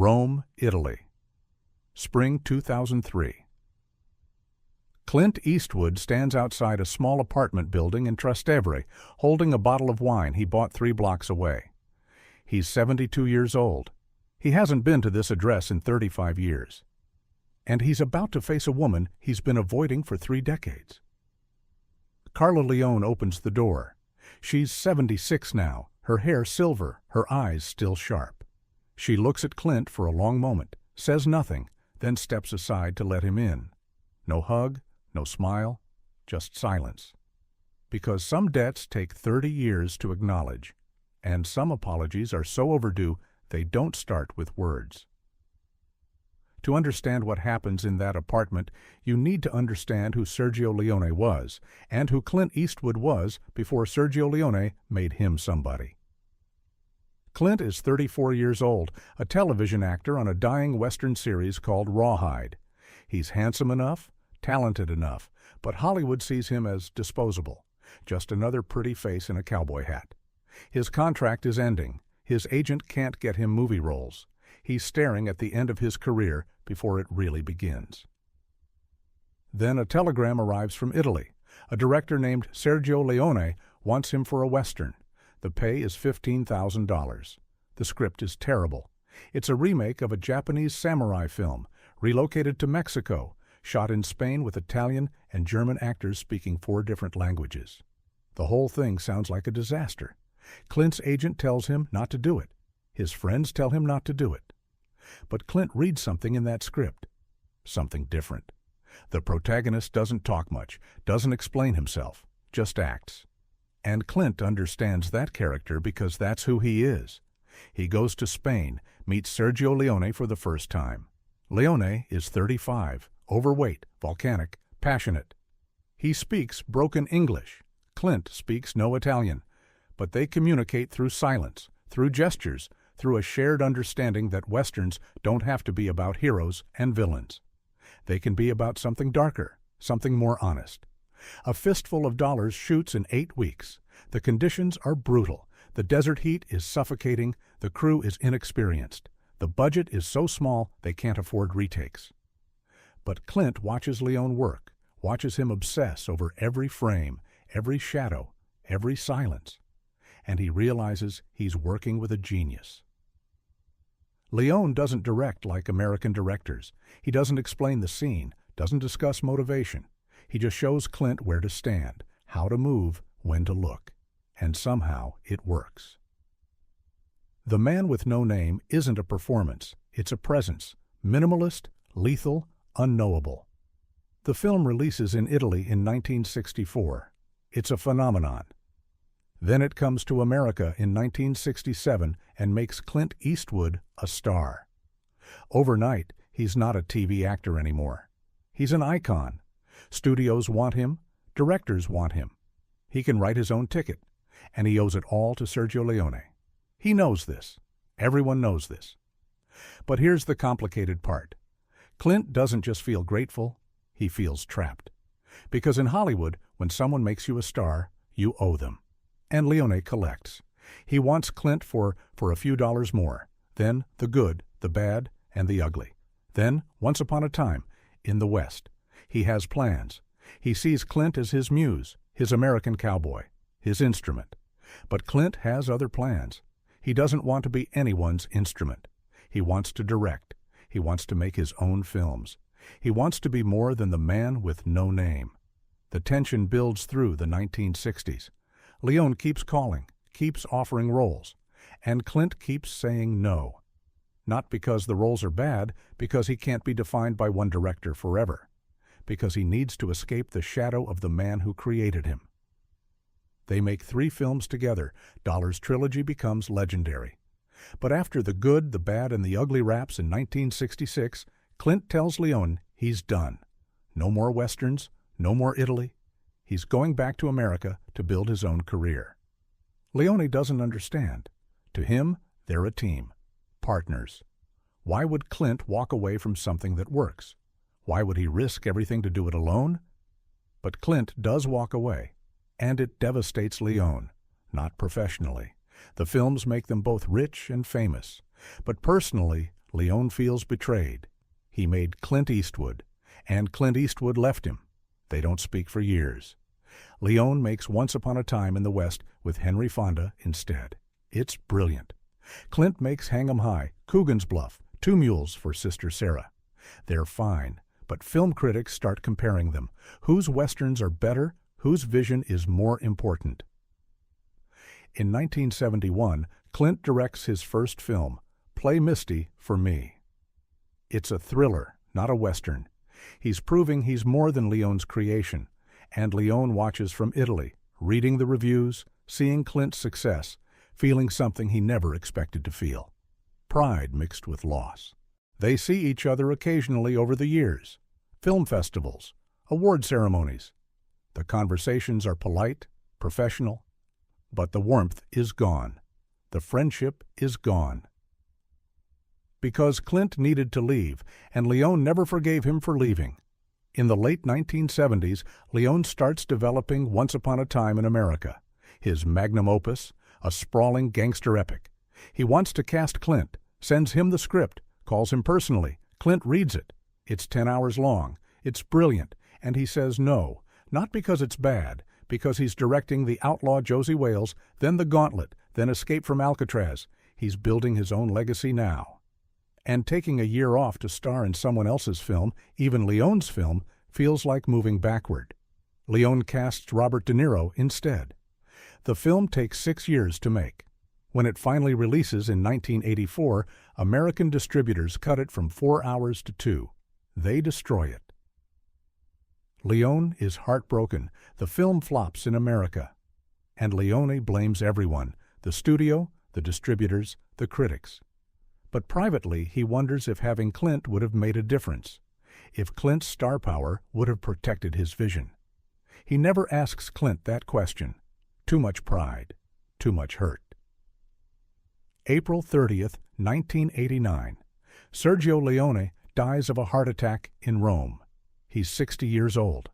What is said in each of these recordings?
Rome, Italy. Spring 2003. Clint Eastwood stands outside a small apartment building in Trastevere, holding a bottle of wine he bought 3 blocks away. He's 72 years old. He hasn't been to this address in 35 years. And he's about to face a woman he's been avoiding for 3 decades. Carla Leone opens the door. She's 76 now, her hair silver, her eyes still sharp. She looks at Clint for a long moment, says nothing, then steps aside to let him in. No hug, no smile, just silence. Because some debts take 30 years to acknowledge, and some apologies are so overdue they don't start with words. To understand what happens in that apartment, you need to understand who Sergio Leone was, and who Clint Eastwood was before Sergio Leone made him somebody. Clint is 34 years old, a television actor on a dying Western series called Rawhide. He's handsome enough, talented enough, but Hollywood sees him as disposable, just another pretty face in a cowboy hat. His contract is ending. His agent can't get him movie roles. He's staring at the end of his career before it really begins. Then a telegram arrives from Italy. A director named Sergio Leone wants him for a Western. The pay is $15,000. The script is terrible. It's a remake of a Japanese samurai film, relocated to Mexico, shot in Spain with Italian and German actors speaking 4 different languages. The whole thing sounds like a disaster. Clint's agent tells him not to do it. His friends tell him not to do it. But Clint reads something in that script. Something different. The protagonist doesn't talk much, doesn't explain himself, just acts. And Clint understands that character because that's who he is. He goes to Spain, meets Sergio Leone for the first time. Leone is 35, overweight, volcanic, passionate. He speaks broken English. Clint speaks no Italian. But they communicate through silence, through gestures, through a shared understanding that Westerns don't have to be about heroes and villains. They can be about something darker, something more honest. A fistful of dollars shoots in 8 weeks. The conditions are brutal. The desert heat is suffocating. The crew is inexperienced. The budget is so small they can't afford retakes. But Clint watches Leone work, watches him obsess over every frame, every shadow, every silence. And he realizes he's working with a genius. Leone doesn't direct like American directors. He doesn't explain the scene, doesn't discuss motivation. He just shows Clint where to stand, how to move, when to look. And somehow it works. The Man with No Name isn't a performance. It's a presence. Minimalist, lethal, unknowable. The film releases in Italy in 1964. It's a phenomenon. Then it comes to America in 1967 and makes Clint Eastwood a star. Overnight, he's not a TV actor anymore. He's an icon. Studios want him. Directors want him. He can write his own ticket, and he owes it all to Sergio Leone. He knows this. Everyone knows this. But here's the complicated part. Clint doesn't just feel grateful, he feels trapped. Because in Hollywood, when someone makes you a star, you owe them. And Leone collects. He wants Clint for a few dollars more, then the good, the bad, and the ugly. Then, once upon a time, in the West, he has plans. He sees Clint as his muse, his American cowboy, his instrument. But Clint has other plans. He doesn't want to be anyone's instrument. He wants to direct. He wants to make his own films. He wants to be more than the man with no name. The tension builds through the 1960s. Leone keeps calling, keeps offering roles, and Clint keeps saying no. Not because the roles are bad, because he can't be defined by one director forever. Because he needs to escape the shadow of the man who created him. They make 3 films together. Dollar's trilogy becomes legendary. But after The Good, the Bad, and the Ugly wraps in 1966, Clint tells Leone he's done. No more Westerns, no more Italy. He's going back to America to build his own career. Leone doesn't understand. To him, they're a team. Partners. Why would Clint walk away from something that works? Why would he risk everything to do it alone? But Clint does walk away, and it devastates Leone, not professionally. The films make them both rich and famous. But personally, Leone feels betrayed. He made Clint Eastwood, and Clint Eastwood left him. They don't speak for years. Leone makes Once Upon a Time in the West with Henry Fonda instead. It's brilliant. Clint makes Hang 'em High, Coogan's Bluff, Two Mules for Sister Sarah. They're fine, but film critics start comparing them. Whose westerns are better? Whose vision is more important? In 1971, Clint directs his first film, Play Misty for Me. It's a thriller, not a western. He's proving he's more than Leone's creation, and Leone watches from Italy, reading the reviews, seeing Clint's success, feeling something he never expected to feel. Pride mixed with loss. They see each other occasionally over the years. Film festivals, award ceremonies. The conversations are polite, professional, but the warmth is gone. The friendship is gone. Because Clint needed to leave, and Leone never forgave him for leaving. In the late 1970s, Leone starts developing Once Upon a Time in America, his magnum opus, a sprawling gangster epic. He wants to cast Clint, sends him the script, calls him personally. Clint reads it. It's 10 hours long. It's brilliant, and he says no, not because it's bad, because he's directing The Outlaw Josie Wales, then The Gauntlet, then Escape from Alcatraz. He's building his own legacy now. And taking a year off to star in someone else's film, even Leone's film, feels like moving backward. Leone casts Robert De Niro instead. The film takes 6 years to make. When it finally releases in 1984, American distributors cut it from 4 hours to 2. They destroy it. Leone is heartbroken. The film flops in America. And Leone blames everyone, the studio, the distributors, the critics. But privately, he wonders if having Clint would have made a difference, if Clint's star power would have protected his vision. He never asks Clint that question. Too much pride, too much hurt. April 30th, 1989. Sergio Leone dies of a heart attack in Rome. He's 60 years old.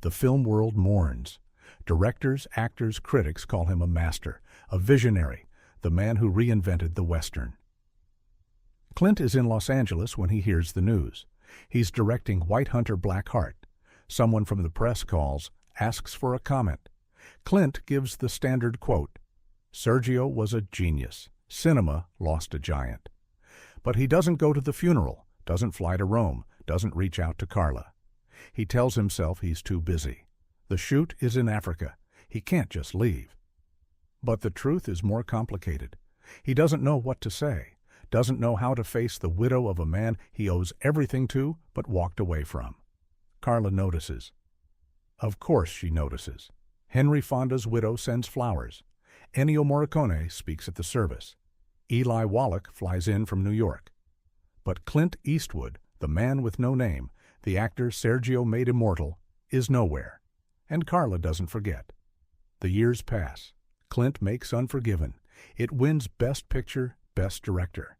The film world mourns. Directors, actors, critics call him a master, a visionary, the man who reinvented the Western. Clint is in Los Angeles when he hears the news. He's directing White Hunter Black Heart. Someone from the press calls, asks for a comment. Clint gives the standard quote, "Sergio was a genius. Cinema lost a giant." But he doesn't go to the funeral, doesn't fly to Rome, doesn't reach out to Carla. He tells himself he's too busy. The shoot is in Africa. He can't just leave. But the truth is more complicated. He doesn't know what to say, doesn't know how to face the widow of a man he owes everything to but walked away from. Carla notices. Of course she notices. Henry Fonda's widow sends flowers. Ennio Morricone speaks at the service. Eli Wallach flies in from New York. But Clint Eastwood, the man with no name, the actor Sergio made immortal, is nowhere. And Carla doesn't forget. The years pass. Clint makes Unforgiven. It wins Best Picture, Best Director.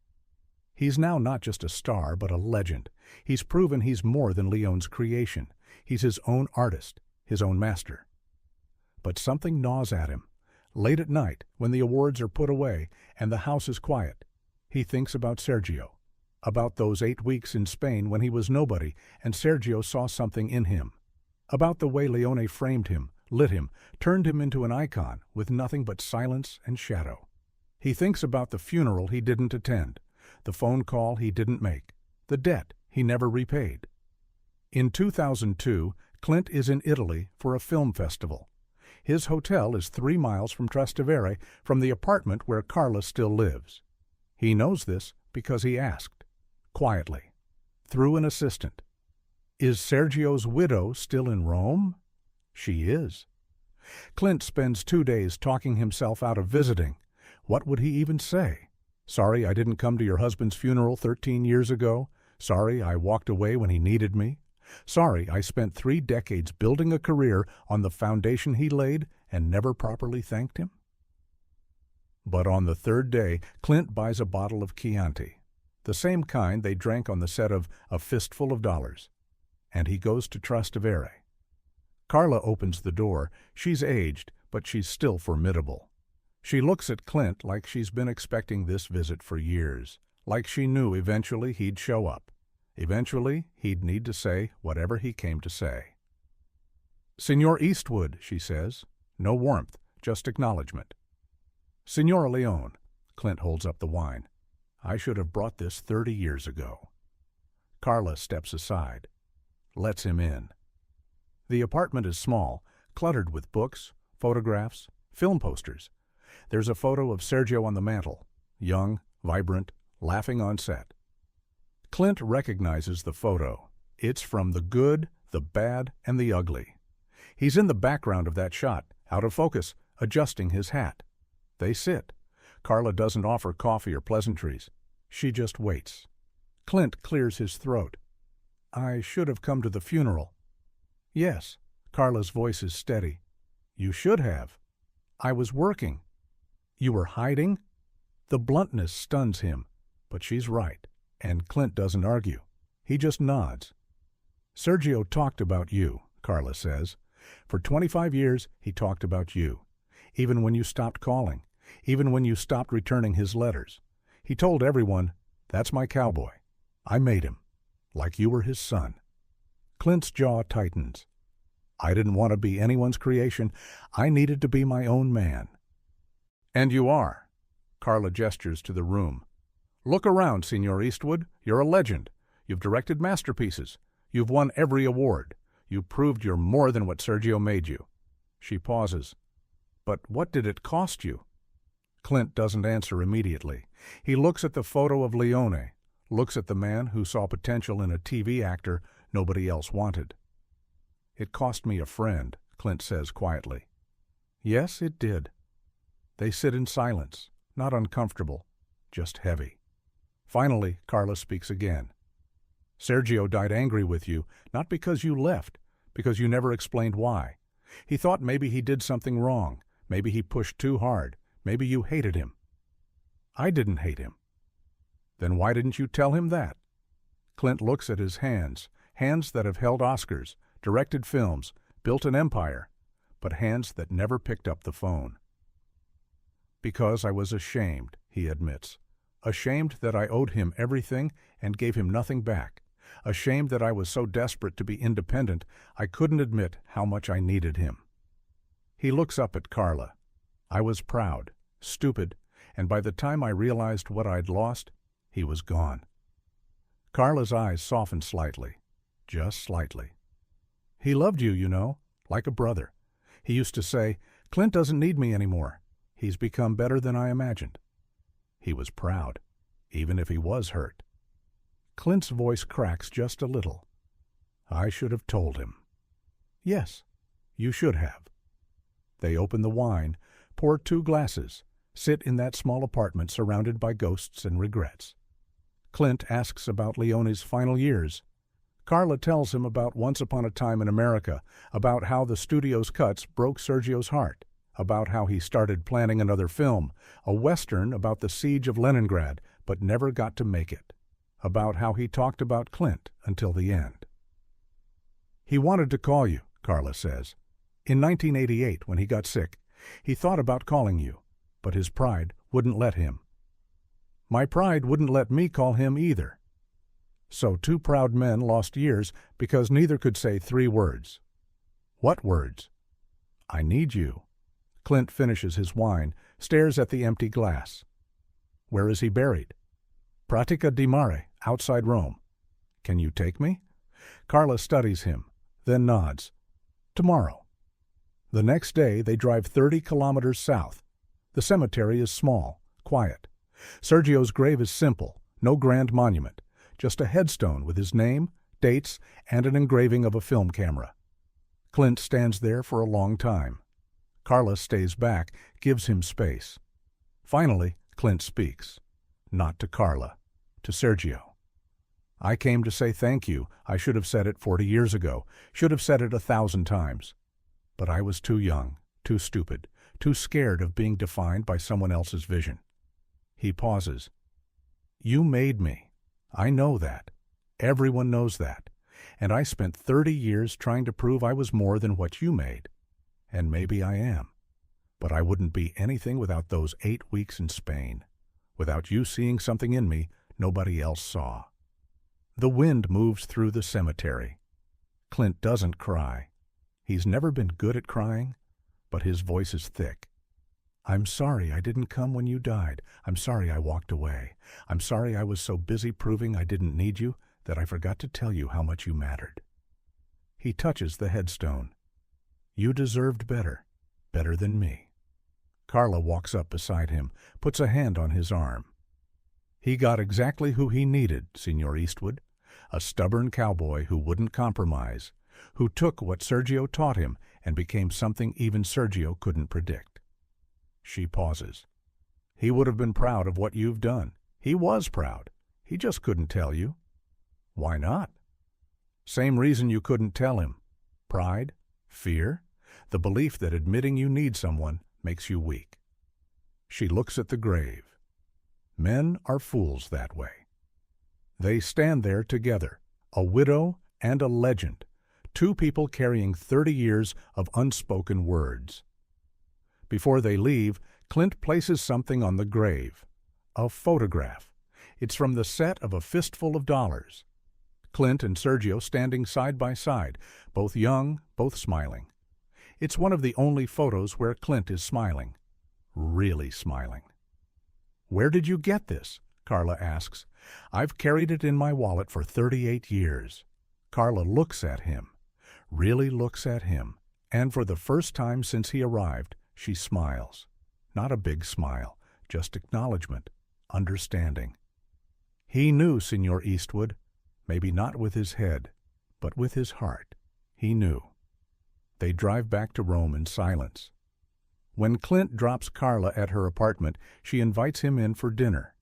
He's now not just a star, but a legend. He's proven he's more than Leone's creation. He's his own artist, his own master. But something gnaws at him. Late at night, when the awards are put away and the house is quiet, he thinks about Sergio, about those 8 weeks in Spain when he was nobody and Sergio saw something in him, about the way Leone framed him, lit him, turned him into an icon with nothing but silence and shadow. He thinks about the funeral he didn't attend, the phone call he didn't make, the debt he never repaid. In 2002, Clint is in Italy for a film festival. His hotel is 3 miles from Trastevere, from the apartment where Carla still lives. He knows this because he asked, quietly, through an assistant. Is Sergio's widow still in Rome? She is. Clint spends 2 days talking himself out of visiting. What would he even say? Sorry I didn't come to your husband's funeral 13 years ago. Sorry I walked away when he needed me. Sorry I spent 3 decades building a career on the foundation he laid and never properly thanked him. But on the 3rd day, Clint buys a bottle of Chianti, the same kind they drank on the set of A Fistful of Dollars, and he goes to Trastevere. Carla opens the door. She's aged, but she's still formidable. She looks at Clint like she's been expecting this visit for years. Like she knew eventually he'd show up. Eventually he'd need to say whatever he came to say. "Signor Eastwood," she says. No warmth, just acknowledgement. "Signora Leone." Clint holds up the wine. "I should have brought this 30 years ago." Carla steps aside, lets him in. The apartment is small, cluttered with books, photographs, film posters. There's a photo of Sergio on the mantel, young, vibrant, laughing on set. Clint recognizes the photo. It's from the good, the bad, and the ugly. He's in the background of that shot, out of focus, adjusting his hat. They sit. Carla doesn't offer coffee or pleasantries. She just waits. Clint clears his throat. "I should have come to the funeral." "Yes." Carla's voice is steady. "You should have." "I was working." "You were hiding?" The bluntness stuns him, but she's right, and Clint doesn't argue. He just nods. "Sergio talked about you," Carla says. "For 25 years, he talked about you. Even when you stopped calling, even when you stopped returning his letters. He told everyone, 'That's my cowboy. I made him, like you were his son.'" Clint's jaw tightens. "I didn't want to be anyone's creation. I needed to be my own man." "And you are." Carla gestures to the room. "Look around, Signor Eastwood. You're a legend. You've directed masterpieces. You've won every award. You proved you're more than what Sergio made you." She pauses. "But what did it cost you?" Clint doesn't answer immediately. He looks at the photo of Leone, looks at the man who saw potential in a TV actor nobody else wanted. "It cost me a friend," Clint says quietly. "Yes, it did." They sit in silence, not uncomfortable, just heavy. Finally, Carla speaks again. "Sergio died angry with you, not because you left, because you never explained why. He thought maybe he did something wrong, maybe he pushed too hard, maybe you hated him." "I didn't hate him." "Then why didn't you tell him that?" Clint looks at his hands, hands that have held Oscars, directed films, built an empire, but hands that never picked up the phone. "Because I was ashamed," he admits. "Ashamed that I owed him everything and gave him nothing back. Ashamed that I was so desperate to be independent I couldn't admit how much I needed him." He looks up at Carla. "I was proud, stupid, and by the time I realized what I'd lost, he was gone." Carla's eyes soften slightly, just slightly. "He loved you, you know, like a brother. He used to say, 'Clint doesn't need me anymore. He's become better than I imagined.'" He was proud, even if he was hurt. Clint's voice cracks just a little. "I should have told him." "Yes, you should have." They open the wine, pour 2 glasses, sit in that small apartment surrounded by ghosts and regrets. Clint asks about Leone's final years. Carla tells him about Once Upon a Time in America, about how the studio's cuts broke Sergio's heart, about how he started planning another film, a Western about the siege of Leningrad, but never got to make it, about how he talked about Clint until the end. "He wanted to call you," Carla says. "In 1988, when he got sick, he thought about calling you, but his pride wouldn't let him. My pride wouldn't let me call him either." So 2 proud men lost years because neither could say 3 words. What words? "I need you." Clint finishes his wine, stares at the empty glass. "Where is he buried?" "Pratica di Mare, outside Rome." "Can you take me?" Carla studies him, then nods. "Tomorrow." The next day they drive 30 kilometers south. The cemetery is small, quiet. Sergio's grave is simple, no grand monument, just a headstone with his name, dates, and an engraving of a film camera. Clint stands there for a long time. Carla stays back, gives him space. Finally, Clint speaks. Not to Carla, to Sergio. "I came to say thank you. I should have said it 40 years ago, should have said it 1,000 times. But I was too young, too stupid, too scared of being defined by someone else's vision." He pauses. "You made me. I know that. Everyone knows that. And I spent 30 years trying to prove I was more than what you made. And maybe I am. But I wouldn't be anything without those 8 weeks in Spain. Without you seeing something in me nobody else saw. The wind moves through the cemetery. Clint doesn't cry. He's never been good at crying, but his voice is thick. I'm sorry I didn't come when you died. I'm sorry I walked away. I'm sorry I was so busy proving I didn't need you that I forgot to tell you how much you mattered. He touches the headstone. You deserved better, better than me. Carla walks up beside him, puts a hand on his arm. He got exactly who he needed, Senor Eastwood, a stubborn cowboy who wouldn't compromise, who took what Sergio taught him and became something even Sergio couldn't predict. She pauses. He would have been proud of what you've done. He was proud. He just couldn't tell you. Why not? Same reason you couldn't tell him. Pride, fear, the belief that admitting you need someone makes you weak. She looks at the grave. Men are fools that way. They stand there together, a widow and a legend, two people carrying 30 years of unspoken words. Before they leave, Clint places something on the grave, a photograph. It's from the set of A Fistful of Dollars. Clint and Sergio standing side by side, both young, both smiling. It's one of the only photos where Clint is smiling, really smiling. Where did you get this? Carla asks. I've carried it in my wallet for 38 years. Carla looks at him, really looks at him, and for the first time since he arrived, she smiles. Not a big smile, just acknowledgement, understanding. He knew, Senor Eastwood, maybe not with his head, but with his heart. He knew. They drive back to Rome in silence. When Clint drops Carla at her apartment, she invites him in for dinner.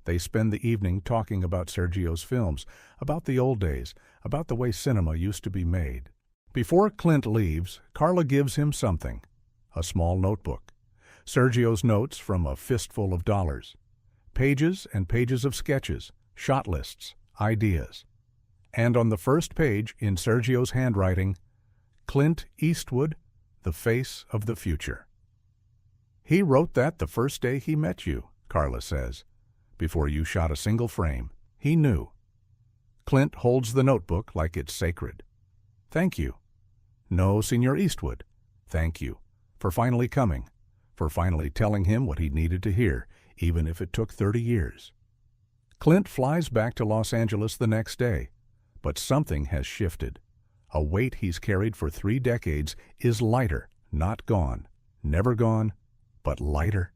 They spend the evening talking about Sergio's films, about the old days, about the way cinema used to be made. Before Clint leaves, Carla gives him something, a small notebook. Sergio's notes from A Fistful of Dollars. Pages and pages of sketches, shot lists, ideas. And on the first page, in Sergio's handwriting, Clint Eastwood, the face of the future. He wrote that the first day he met you, Carla says. Before you shot a single frame, he knew. Clint holds the notebook like it's sacred. Thank you. No, Senor Eastwood, thank you for finally coming, for finally telling him what he needed to hear, even if it took 30 years. Clint flies back to Los Angeles the next day, but something has shifted. A weight he's carried for 3 decades is lighter, not gone, never gone, but lighter.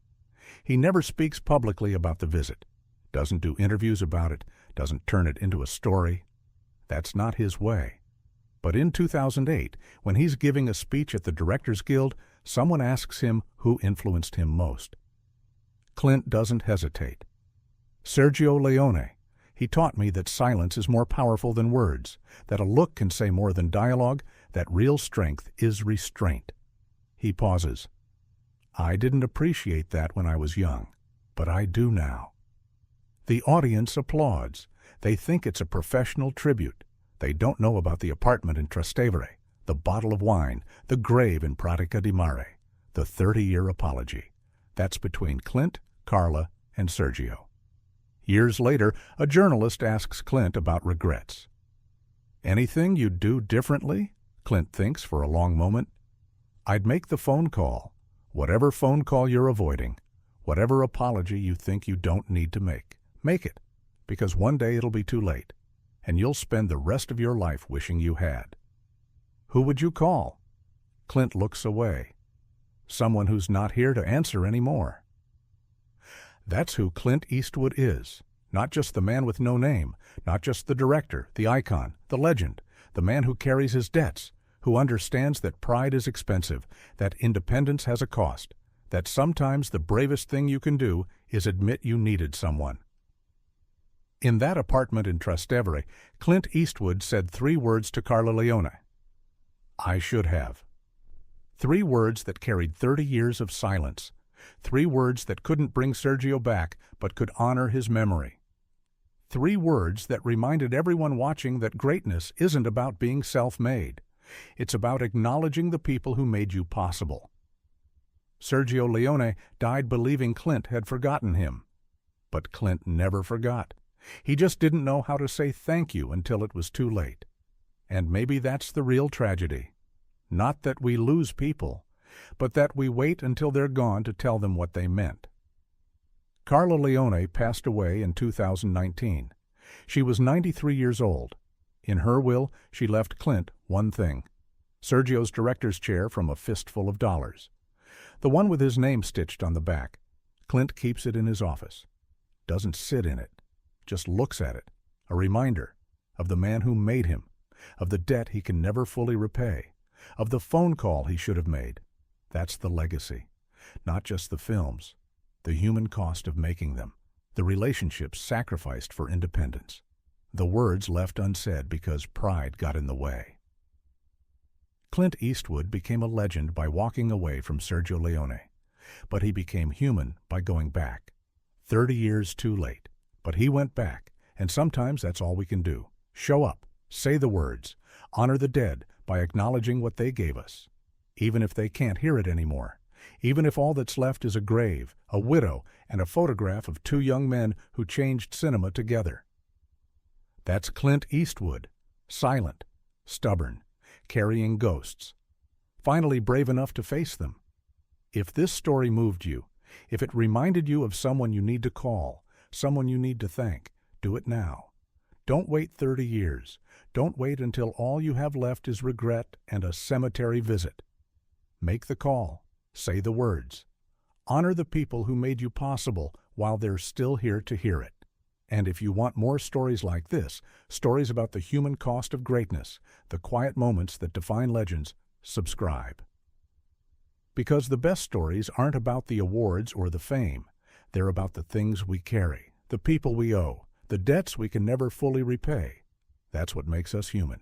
He never speaks publicly about the visit, doesn't do interviews about it, doesn't turn it into a story. That's not his way. But in 2008, when he's giving a speech at the Directors Guild, someone asks him who influenced him most. Clint doesn't hesitate. Sergio Leone. He taught me that silence is more powerful than words, that a look can say more than dialogue, that real strength is restraint. He pauses. I didn't appreciate that when I was young, but I do now. The audience applauds. They think it's a professional tribute. They don't know about the apartment in Trastevere, the bottle of wine, the grave in Pratica di Mare, the 30-year apology. That's between Clint, Carla, and Sergio. Years later, a journalist asks Clint about regrets. Anything you'd do differently? Clint thinks for a long moment. I'd make the phone call. Whatever phone call you're avoiding, whatever apology you think you don't need to make it, because one day it'll be too late, and you'll spend the rest of your life wishing you had. Who would you call? Clint looks away. Someone who's not here to answer anymore. That's who Clint Eastwood is, not just the man with no name, not just the director, the icon, the legend, the man who carries his debts, who understands that pride is expensive, that independence has a cost, that sometimes the bravest thing you can do is admit you needed someone. In that apartment in Trastevere, Clint Eastwood said 3 words to Carla Leone. I should have. 3 words that carried 30 years of silence. 3 words that couldn't bring Sergio back, but could honor his memory. 3 words that reminded everyone watching that greatness isn't about being self-made. It's about acknowledging the people who made you possible. Sergio Leone died believing Clint had forgotten him. But Clint never forgot. He just didn't know how to say thank you until it was too late. And maybe that's the real tragedy. Not that we lose people, but that we wait until they're gone to tell them what they meant. Carla Leone passed away in 2019. She was 93 years old. In her will, she left Clint one thing: Sergio's director's chair from A Fistful of Dollars. The one with his name stitched on the back. Clint keeps it in his office. Doesn't sit in it. Just looks at it. A reminder of the man who made him, of the debt he can never fully repay, of the phone call he should have made. That's the legacy. Not just the films, the human cost of making them, the relationships sacrificed for independence, the words left unsaid because pride got in the way. Clint Eastwood became a legend by walking away from Sergio Leone, but he became human by going back. 30 years too late, but he went back, and sometimes that's all we can do. Show up, say the words, honor the dead by acknowledging what they gave us, even if they can't hear it anymore, even if all that's left is a grave, a widow, and a photograph of two young men who changed cinema together. That's Clint Eastwood, silent, stubborn, carrying ghosts, finally brave enough to face them. If this story moved you, if it reminded you of someone you need to call, someone you need to thank, do it now. Don't wait 30 years. Don't wait until all you have left is regret and a cemetery visit. Make the call. Say the words. Honor the people who made you possible while they're still here to hear it. And if you want more stories like this, stories about the human cost of greatness, the quiet moments that define legends, subscribe. Because the best stories aren't about the awards or the fame. They're about the things we carry, the people we owe, the debts we can never fully repay. That's what makes us human.